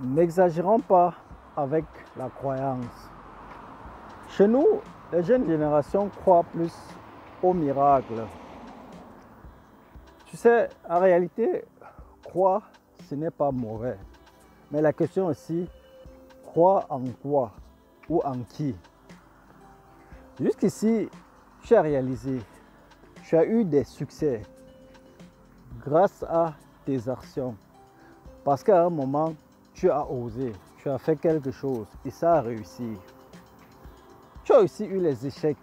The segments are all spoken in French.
N'exagérons pas avec la croyance. Chez nous, les jeunes générations croient plus aux miracles. Tu sais, en réalité, croire, ce n'est pas mauvais. Mais la question aussi, croire en quoi ou en qui? Jusqu'ici, tu as réalisé, tu as eu des succès grâce à tes actions. Parce qu'à un moment, tu as osé, tu as fait quelque chose et ça a réussi. Tu as aussi eu les échecs.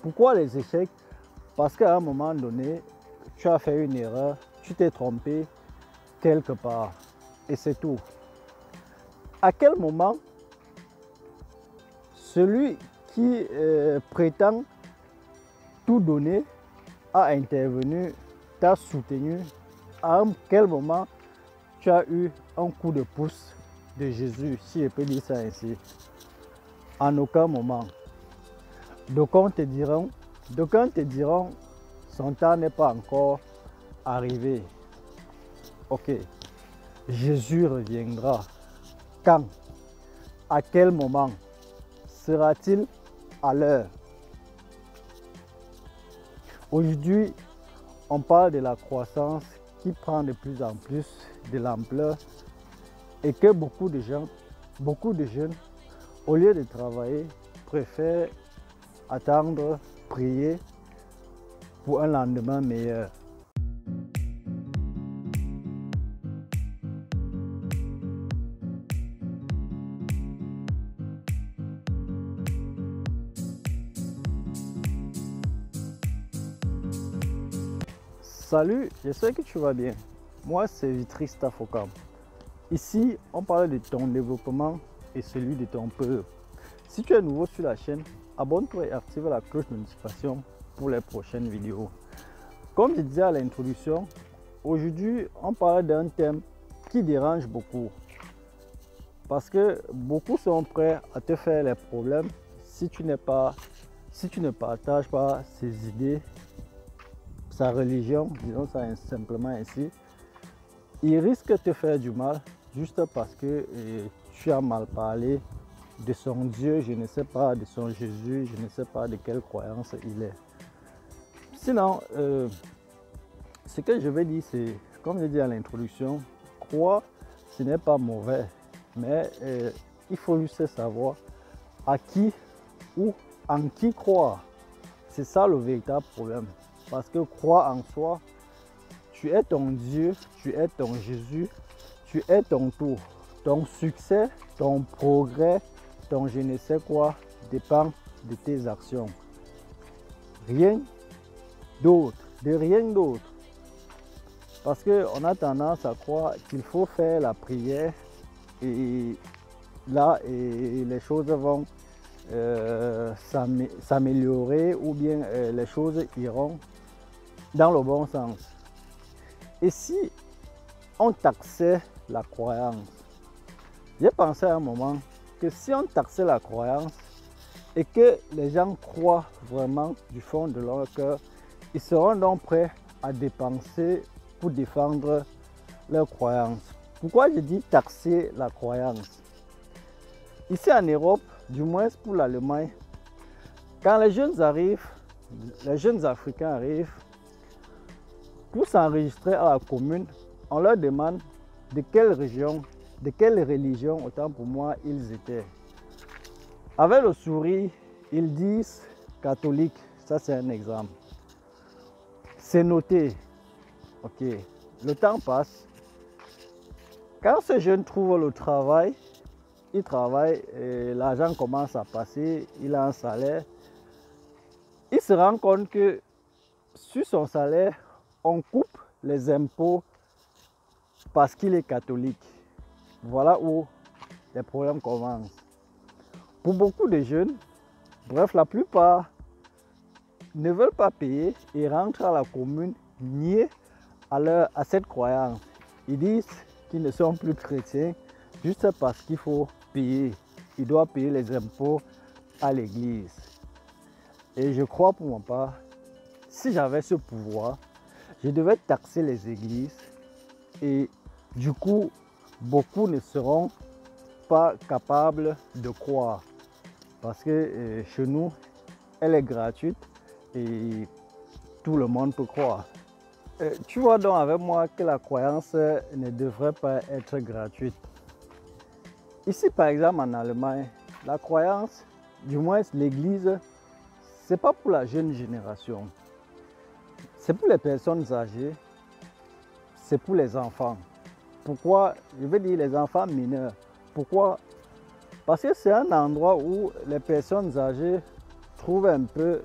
Pourquoi les échecs? Parce qu'à un moment donné, tu as fait une erreur, tu t'es trompé quelque part et c'est tout. À quel moment celui qui prétend tout donner a intervenu, t'a soutenu? À quel moment tu as eu un coup de pouce de Jésus, si je peux dire ça ainsi? En aucun moment. D'aucuns te diront, son temps n'est pas encore arrivé. Ok, Jésus reviendra. Quand? À quel moment? Sera-t-il à l'heure? Aujourd'hui, on parle de la croissance qui prend de plus en plus de l'ampleur et que beaucoup de jeunes, au lieu de travailler, préfèrent attendre, prier pour un lendemain meilleur. Salut, j'espère que tu vas bien. Moi, c'est Vitri Stafokam. Ici, on parle de ton développement et celui de ton peuple. Si tu es nouveau sur la chaîne, abonne-toi et active la cloche de notification pour les prochaines vidéos. Comme je disais à l'introduction, aujourd'hui, on parle d'un thème qui dérange beaucoup. Parce que beaucoup sont prêts à te faire les problèmes si tu ne partages pas ses idées, sa religion, disons ça simplement ainsi. Il risque de te faire du mal juste parce que tu as mal parlé de son Dieu, je ne sais pas, de son Jésus, je ne sais pas de quelle croyance il est. Sinon, ce que je vais dire, c'est, comme je dis à l'introduction, croire, ce n'est pas mauvais, mais il faut juste savoir à qui ou en qui croire. C'est ça le véritable problème. Parce que croire en soi, tu es ton Dieu, tu es ton Jésus, tu es ton tout. Ton succès, ton progrès, ton je ne sais quoi dépend de tes actions. Rien d'autre, de rien d'autre. Parce qu'on a tendance à croire qu'il faut faire la prière et là les choses vont s'améliorer ou bien les choses iront dans le bon sens. Et si on taxait la croyance? J'ai pensé à un moment que si on taxait la croyance et que les gens croient vraiment du fond de leur cœur, ils seront donc prêts à dépenser pour défendre leur croyance. Pourquoi je dis taxer la croyance? Ici en Europe, du moins pour l'Allemagne, quand les jeunes arrivent, les jeunes Africains arrivent, pour s'enregistrer à la commune, on leur demande de quelle religion, autant pour moi, ils étaient. Avec le sourire, ils disent catholique. Ça, c'est un exemple. C'est noté. Ok. Le temps passe. Quand ce jeune trouve le travail, il travaille, l'argent commence à passer, il a un salaire. Il se rend compte que sur son salaire, on coupe les impôts parce qu'il est catholique. Voilà où les problèmes commencent. Pour beaucoup de jeunes, bref, la plupart ne veulent pas payer et rentrent à la commune niés à cette croyance. Ils disent qu'ils ne sont plus chrétiens juste parce qu'il faut payer. Ils doivent payer les impôts à l'église. Et je crois pour ma part, si j'avais ce pouvoir, je devais taxer les églises et du coup beaucoup ne seront pas capables de croire. Parce que chez nous, elle est gratuite et tout le monde peut croire. Tu vois donc avec moi que la croyance ne devrait pas être gratuite. Ici, par exemple, en Allemagne, la croyance, du moins l'église, ce n'est pas pour la jeune génération. C'est pour les personnes âgées, c'est pour les enfants. Pourquoi? Je veux dire les enfants mineurs. Pourquoi? Parce que c'est un endroit où les personnes âgées trouvent un peu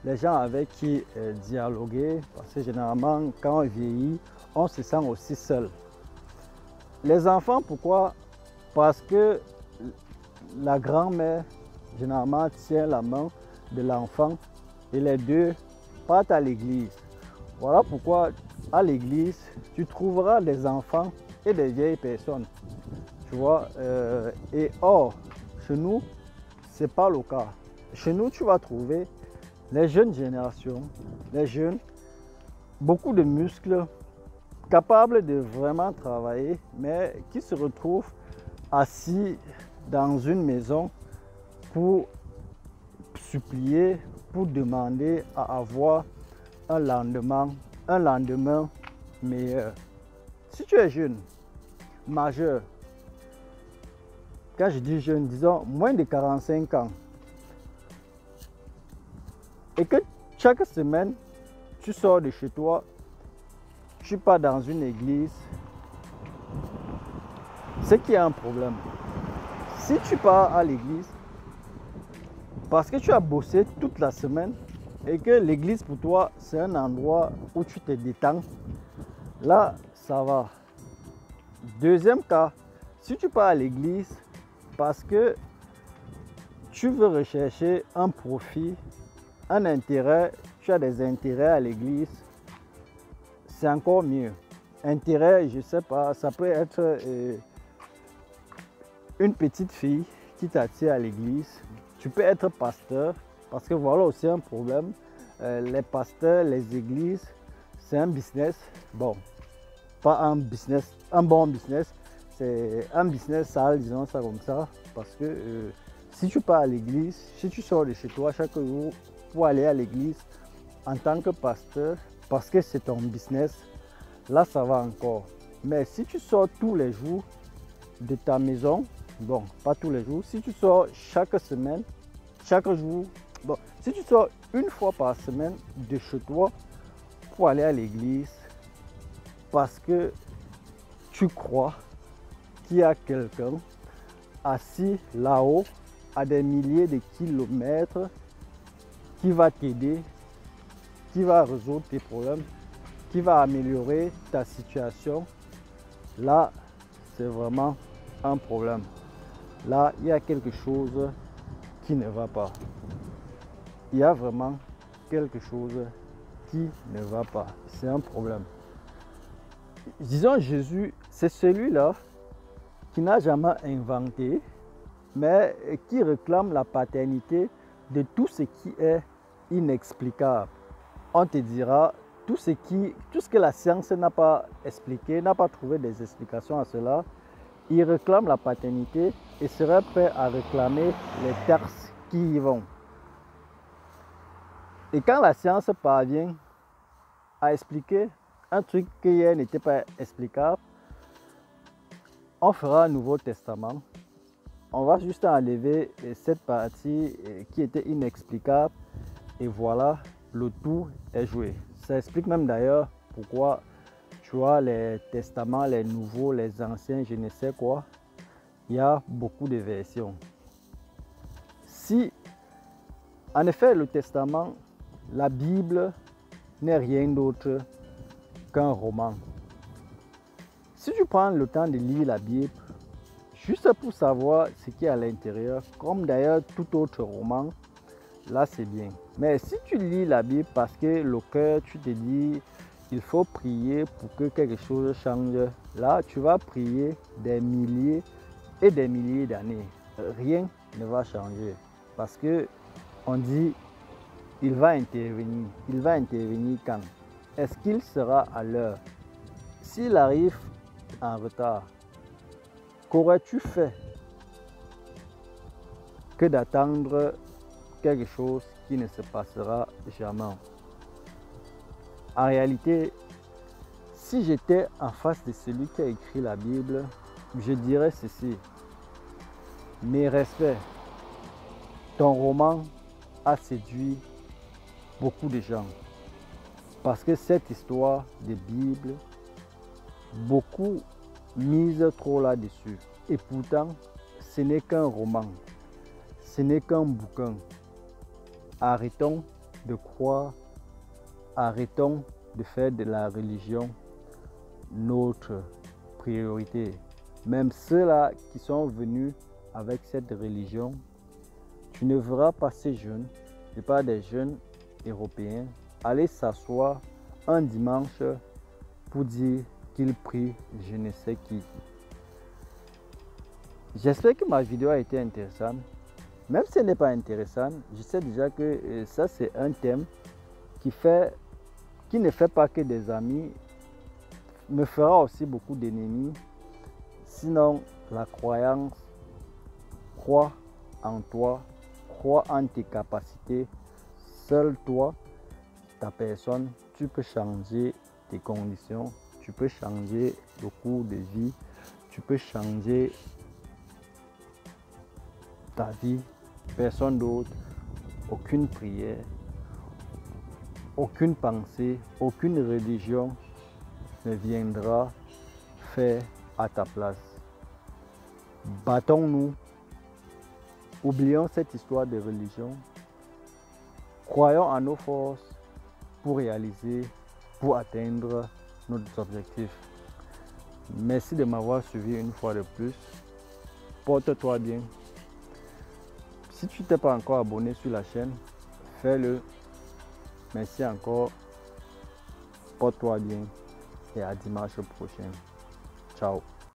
les gens avec qui dialoguer. Parce que généralement, quand on vieillit, on se sent aussi seul. Les enfants, pourquoi? Parce que la grand-mère, généralement, tient la main de l'enfant et les deux partent à l'église. Voilà pourquoi à l'église, tu trouveras des enfants et des vieilles personnes. Tu vois, et or, chez nous, ce n'est pas le cas. Chez nous, tu vas trouver les jeunes générations, les jeunes, beaucoup de muscles, capables de vraiment travailler, mais qui se retrouvent assis dans une maison pour supplier, pour demander à avoir un lendemain meilleur. Si tu es jeune, majeur, quand je dis jeune, disons moins de 45 ans, et que chaque semaine, tu sors de chez toi, tu pars dans une église, c'est qu'il y a un problème. Si tu pars à l'église, parce que tu as bossé toute la semaine, et que l'église pour toi, c'est un endroit où tu te détends, là, ça va. Deuxième cas, si tu pars à l'église parce que tu veux rechercher un profit, un intérêt, tu as des intérêts à l'église, c'est encore mieux. Intérêt, je ne sais pas, ça peut être une petite fille qui t'attire à l'église. Tu peux être pasteur, parce que voilà aussi un problème. Les pasteurs, les églises, c'est un business. Bon, pas un business, un bon business. C'est un business sale, disons ça comme ça. Parce que si tu pars à l'église, si tu sors de chez toi chaque jour pour aller à l'église en tant que pasteur, parce que c'est ton business, là ça va encore. Mais si tu sors tous les jours de ta maison, bon, pas tous les jours, si tu sors chaque semaine, chaque jour, bon, si tu sors une fois par semaine de chez toi pour aller à l'église, parce que tu crois qu'il y a quelqu'un assis là-haut à des milliers de kilomètres qui va t'aider, qui va résoudre tes problèmes, qui va améliorer ta situation, là, c'est vraiment un problème. Là, il y a quelque chose qui ne va pas. Il y a vraiment quelque chose qui ne va pas. C'est un problème. Disons, Jésus, c'est celui-là qui n'a jamais inventé, mais qui réclame la paternité de tout ce qui est inexplicable. On te dira tout ce que la science n'a pas expliqué, n'a pas trouvé des explications à cela. Il réclame la paternité et serait prêt à réclamer les taxes qui y vont. Et quand la science parvient à expliquer un truc qui hier n'était pas explicable, on fera un Nouveau Testament. On va juste enlever cette partie qui était inexplicable et voilà, le tout est joué. Ça explique même d'ailleurs pourquoi tu vois les testaments, les nouveaux, les anciens, je ne sais quoi. Il y a beaucoup de versions. Si, en effet, le testament, la Bible n'est rien d'autre qu'un roman. Si tu prends le temps de lire la Bible, juste pour savoir ce qu'il y a à l'intérieur, comme d'ailleurs tout autre roman, là c'est bien. Mais si tu lis la Bible parce que le cœur, tu te dis, il faut prier pour que quelque chose change, là tu vas prier des milliers et des milliers d'années. Rien ne va changer parce que on dit, il va intervenir. Il va intervenir quand? Est-ce qu'il sera à l'heure? S'il arrive en retard, qu'aurais-tu fait que d'attendre quelque chose qui ne se passera jamais? En réalité, si j'étais en face de celui qui a écrit la Bible, je dirais ceci. Mes respects, ton roman a séduit beaucoup de gens. Parce que cette histoire de Bible, beaucoup misent trop là-dessus. Et pourtant, ce n'est qu'un roman. Ce n'est qu'un bouquin. Arrêtons de croire, arrêtons de faire de la religion notre priorité. Même ceux-là qui sont venus avec cette religion, tu ne verras pas ces jeunes, je parle des jeunes européens, aller s'asseoir un dimanche pour dire qu'ils prient je ne sais qui. J'espère que ma vidéo a été intéressante. Même si elle n'est pas intéressante, je sais déjà que ça c'est un thème qui ne fait pas que des amis, me fera aussi beaucoup d'ennemis. Sinon, la croyance, crois en toi, crois en tes capacités. Seul toi, ta personne, tu peux changer tes conditions, tu peux changer le cours de vie, tu peux changer ta vie. Personne d'autre, aucune prière, aucune pensée, aucune religion ne viendra faire à ta place. Battons-nous, oublions cette histoire de religion, croyons en nos forces pour réaliser, pour atteindre nos objectifs. Merci de m'avoir suivi une fois de plus. Porte-toi bien. Si tu n'es pas encore abonné sur la chaîne, fais-le. Merci encore. Porte-toi bien et à dimanche prochain. Ciao.